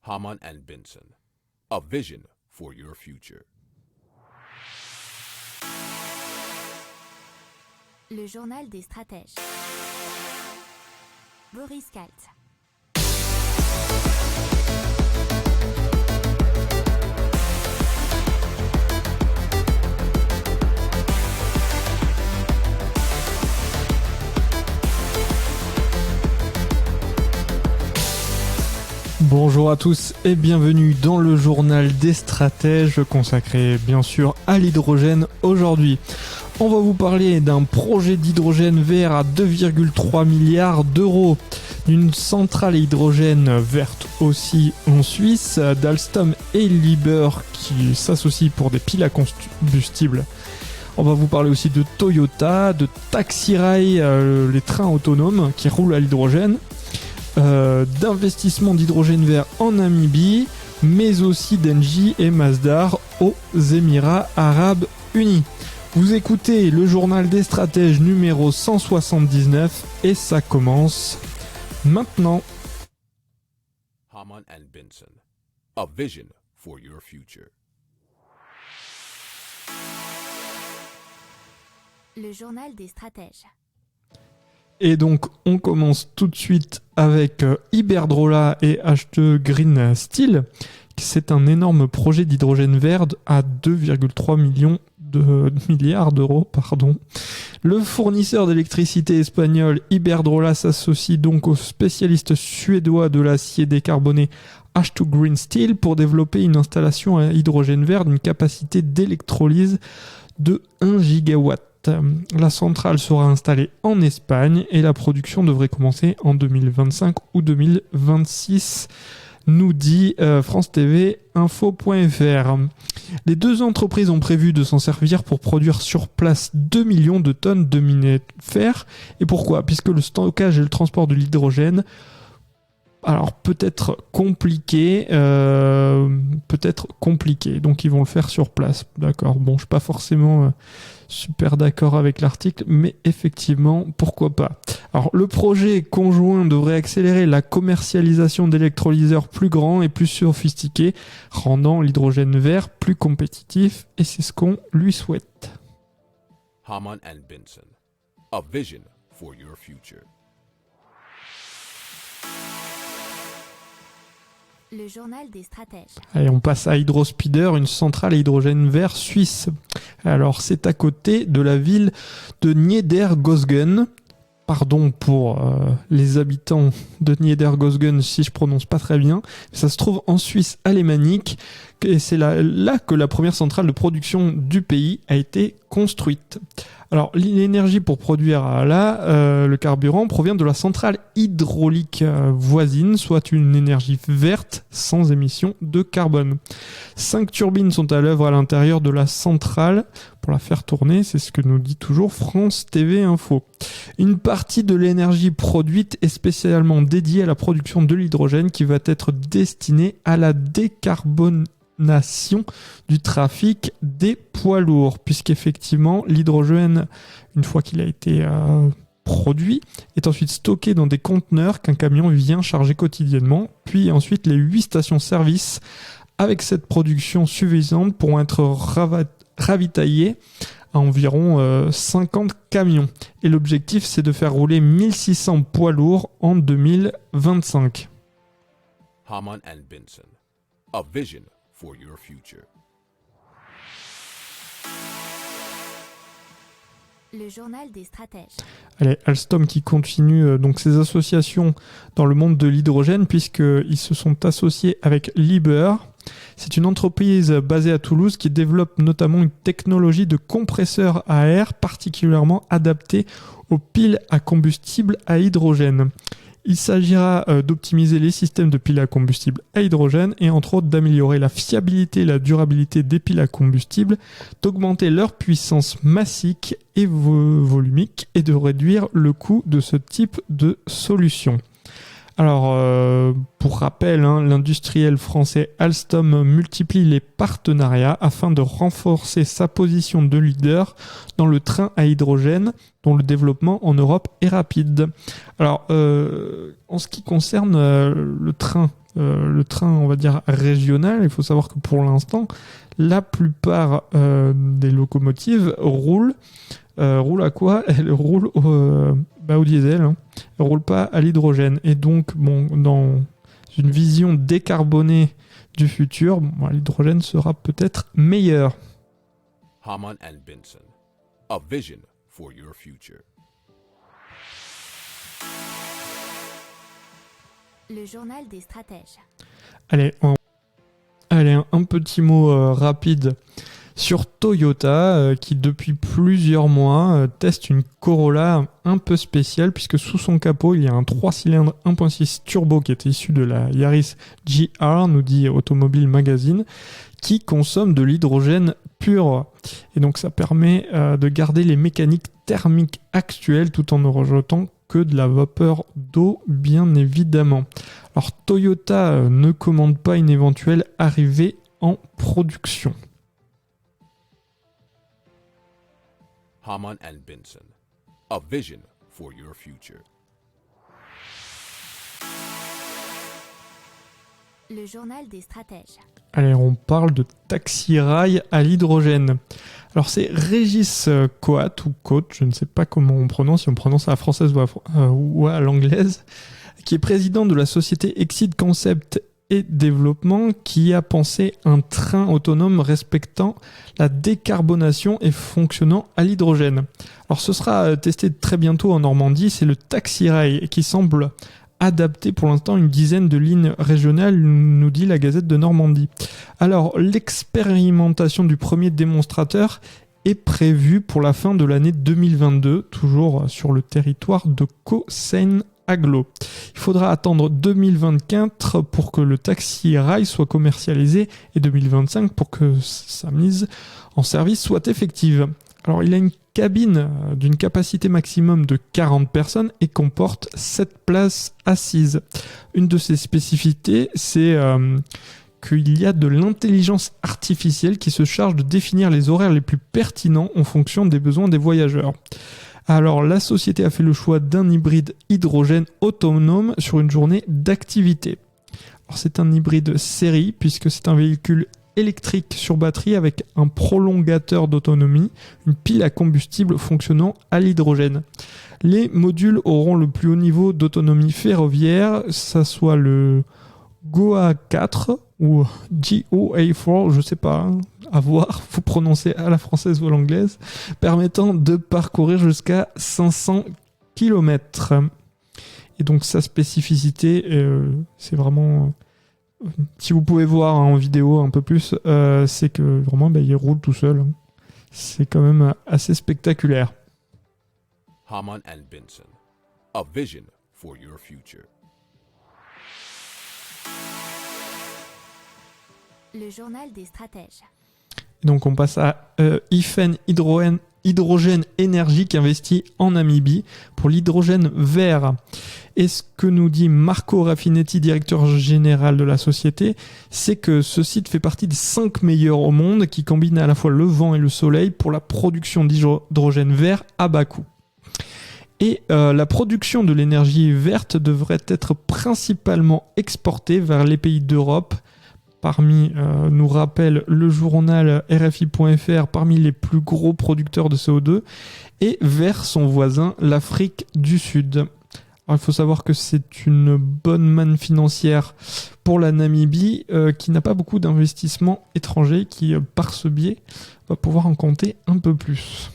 Hamann and Benson, a vision for your future. Le journal des stratèges. Boris Kalt. Bonjour à tous et bienvenue dans le journal des stratèges consacré bien sûr à l'hydrogène aujourd'hui. On va vous parler d'un projet d'hydrogène vert à 2,3 milliards d'euros, d'une centrale à hydrogène verte aussi en Suisse, d'Alstom et Liebherr qui s'associent pour des piles à combustible. On va vous parler aussi de Toyota, de Taxirail, les trains autonomes qui roulent à l'hydrogène, d'investissement d'hydrogène vert en Namibie, mais aussi d'Engie et Masdar aux Émirats Arabes Unis. Vous écoutez le journal des stratèges numéro 179 et ça commence maintenant. Hamann and Benson, a vision for your future. Le journal des stratèges. Et donc on commence tout de suite avec Iberdrola et H2 Green Steel. C'est un énorme projet d'hydrogène vert à 2,3 milliards d'euros. Le fournisseur d'électricité espagnol Iberdrola s'associe donc au spécialiste suédois de l'acier décarboné H2 Green Steel pour développer une installation à hydrogène vert d'une capacité d'électrolyse de 1 gigawatt. La centrale sera installée en Espagne et la production devrait commencer en 2025 ou 2026, nous dit France TV Info.fr. Les deux entreprises ont prévu de s'en servir pour produire sur place 2 millions de tonnes de minerai de fer. Et pourquoi ? Puisque le stockage et le transport de l'hydrogène, alors peut-être compliqué, donc ils vont le faire sur place. D'accord, bon, je suis pas forcément super d'accord avec l'article, mais effectivement, pourquoi pas. Alors le projet conjoint devrait accélérer la commercialisation d'électrolyseurs plus grands et plus sophistiqués, rendant l'hydrogène vert plus compétitif, et c'est ce qu'on lui souhaite. Hamann and Benson, a vision for your future. Le journal des stratèges. Allez, on passe à Hydrospeeder, une centrale à hydrogène vert suisse. Alors, c'est à côté de la ville de Niedergosgen. Pardon pour les habitants de Niedergosgen si je prononce pas très bien. Ça se trouve en Suisse alémanique et c'est là que la première centrale de production du pays a été construite. Alors l'énergie pour produire le carburant provient de la centrale hydraulique voisine, soit une énergie verte sans émission de carbone. 5 turbines sont à l'œuvre à l'intérieur de la centrale pour la faire tourner, c'est ce que nous dit toujours France TV Info. Une partie de l'énergie produite est spécialement dédiée à la production de l'hydrogène qui va être destinée à la décarbonation du trafic des poids lourds, puisqu'effectivement l'hydrogène, une fois qu'il a été produit, est ensuite stocké dans des conteneurs qu'un camion vient charger quotidiennement, puis ensuite les 8 stations-service avec cette production suffisante pourront être ravitaillées à environ 50 camions. Et l'objectif, c'est de faire rouler 1600 poids lourds en 2025. Hamann and Benson, a vision for your future. Le journal des stratèges. Allez, Alstom qui continue donc ses associations dans le monde de l'hydrogène puisqu'ils se sont associés avec Liebherr. C'est une entreprise basée à Toulouse qui développe notamment une technologie de compresseur à air particulièrement adaptée aux piles à combustible à hydrogène. Il s'agira d'optimiser les systèmes de piles à combustible à hydrogène et entre autres d'améliorer la fiabilité et la durabilité des piles à combustible, d'augmenter leur puissance massique et volumique et de réduire le coût de ce type de solution. Alors, pour rappel, l'industriel français Alstom multiplie les partenariats afin de renforcer sa position de leader dans le train à hydrogène, dont le développement en Europe est rapide. Alors, en ce qui concerne le train, on va dire régional, il faut savoir que pour l'instant, la plupart des locomotives roulent à quoi? Elles roulent au diesel. Elles roulent pas à l'hydrogène. Et donc, dans une vision décarbonée du futur, l'hydrogène sera peut-être meilleur. Hamann and Benson, a vision for your future. Le journal des stratèges. Allez, un petit mot rapide sur Toyota qui depuis plusieurs mois teste une Corolla un peu spéciale puisque sous son capot il y a un 3 cylindres 1.6 turbo qui est issu de la Yaris GR, nous dit Automobile Magazine, qui consomme de l'hydrogène pur. Et donc ça permet de garder les mécaniques thermiques actuelles tout en ne rejetant que de la vapeur d'eau, bien évidemment. Alors Toyota ne commande pas une éventuelle arrivée en production. Hamann and Benson, a vision for your future. Le journal des stratèges. Allez, on parle de taxi-rail à l'hydrogène. Alors c'est Régis Coat ou Coat, je ne sais pas comment on prononce, si on prononce à la française ou à l'anglaise, qui est président de la société Exceed Concept et Développement, qui a pensé un train autonome respectant la décarbonation et fonctionnant à l'hydrogène. Alors ce sera testé très bientôt en Normandie, c'est le taxi-rail qui semble adapté pour l'instant une dizaine de lignes régionales, nous dit la Gazette de Normandie. Alors l'expérimentation du premier démonstrateur est prévue pour la fin de l'année 2022, toujours sur le territoire de Caux-Seine-Aglo. Il faudra attendre 2024 pour que le taxi-rail soit commercialisé et 2025 pour que sa mise en service soit effective. Alors il a une cabine d'une capacité maximum de 40 personnes et comporte 7 places assises. Une de ses spécificités, c'est qu'il y a de l'intelligence artificielle qui se charge de définir les horaires les plus pertinents en fonction des besoins des voyageurs. Alors la société a fait le choix d'un hybride hydrogène autonome sur une journée d'activité. Alors c'est un hybride série puisque c'est un véhicule électrique sur batterie avec un prolongateur d'autonomie, une pile à combustible fonctionnant à l'hydrogène. Les modules auront le plus haut niveau d'autonomie ferroviaire, ça soit le GOA 4 ou GOA4, je sais pas, à voir, faut prononcer à la française ou à l'anglaise, permettant de parcourir jusqu'à 500 km. Et donc sa spécificité, c'est vraiment... Si vous pouvez voir en vidéo un peu plus, c'est que vraiment il roule tout seul. C'est quand même assez spectaculaire. Hamann and Benson, a vision for your future. Le journal des stratèges. Donc on passe à Hyphen Hydrogène Énergie qui investit en Namibie pour l'hydrogène vert. Et ce que nous dit Marco Raffinetti, directeur général de la société, c'est que ce site fait partie des 5 meilleurs au monde qui combinent à la fois le vent et le soleil pour la production d'hydrogène vert à bas coût. Et la production de l'énergie verte devrait être principalement exportée vers les pays d'Europe. Parmi, nous rappelle le journal RFI.fr, parmi les plus gros producteurs de CO2, et vers son voisin, l'Afrique du Sud. Alors, il faut savoir que c'est une bonne manne financière pour la Namibie, qui n'a pas beaucoup d'investissements étrangers, qui, par ce biais, va pouvoir en compter un peu plus.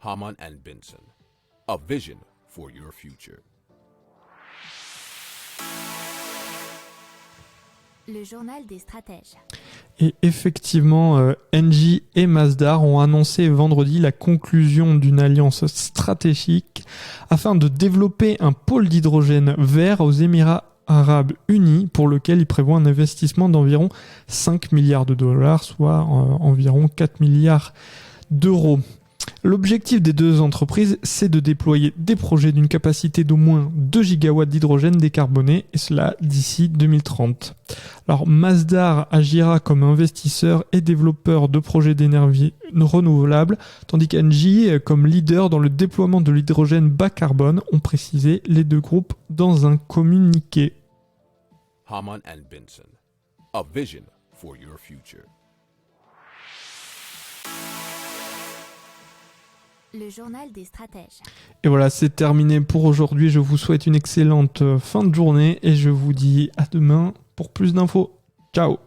Hamann and Benson, a vision for your future. Le journal des stratèges. Et effectivement, Engie et Mazda ont annoncé vendredi la conclusion d'une alliance stratégique afin de développer un pôle d'hydrogène vert aux Émirats Arabes Unis pour lequel ils prévoient un investissement d'environ 5 milliards de dollars, soit environ 4 milliards d'euros. L'objectif des deux entreprises, c'est de déployer des projets d'une capacité d'au moins 2 gigawatts d'hydrogène décarboné, et cela d'ici 2030. Alors Masdar agira comme investisseur et développeur de projets d'énergie renouvelable, tandis qu'Engie comme leader dans le déploiement de l'hydrogène bas carbone, ont précisé les deux groupes dans un communiqué. Hamann Benson. A vision for your future. Le journal des stratèges. Et voilà, c'est terminé pour aujourd'hui. Je vous souhaite une excellente fin de journée et je vous dis à demain pour plus d'infos. Ciao!